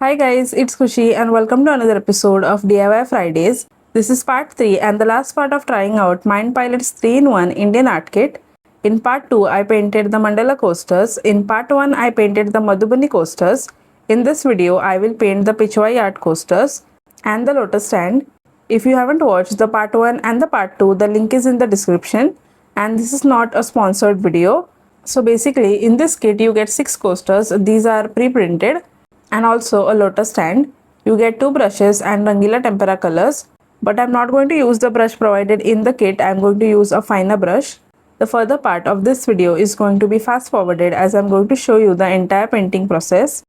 Hi guys, it's Khushi and welcome to another episode of DIY Fridays. This is part 3 and the last part of trying out Mind Pilot's 3-in-1 Indian art kit. In part 2, I painted the Mandala coasters. In part 1, I painted the Madhubani coasters. In this video, I will paint the Pichwai art coasters and the lotus stand. If you haven't watched the part 1 and the part 2, the link is in the description, and this is not a sponsored video. So basically, in this kit, you get 6 coasters. These are pre-printed and also a lotus stand. You get 2 brushes and Rangila tempera colors, but I'm not going to use the brush provided in the kit. I'm going to use a finer brush. The further part of this video is going to be fast forwarded as I'm going to show you the entire painting process.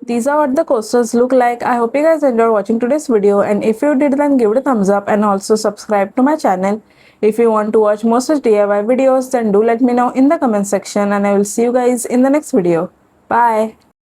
these are what the coasters look like. I hope you guys enjoyed watching today's video, and if you did, then give it a thumbs up and also subscribe to my channel. If you want to watch more such DIY videos, then do let me know in the comment section, and I will see you guys in the next video. Bye.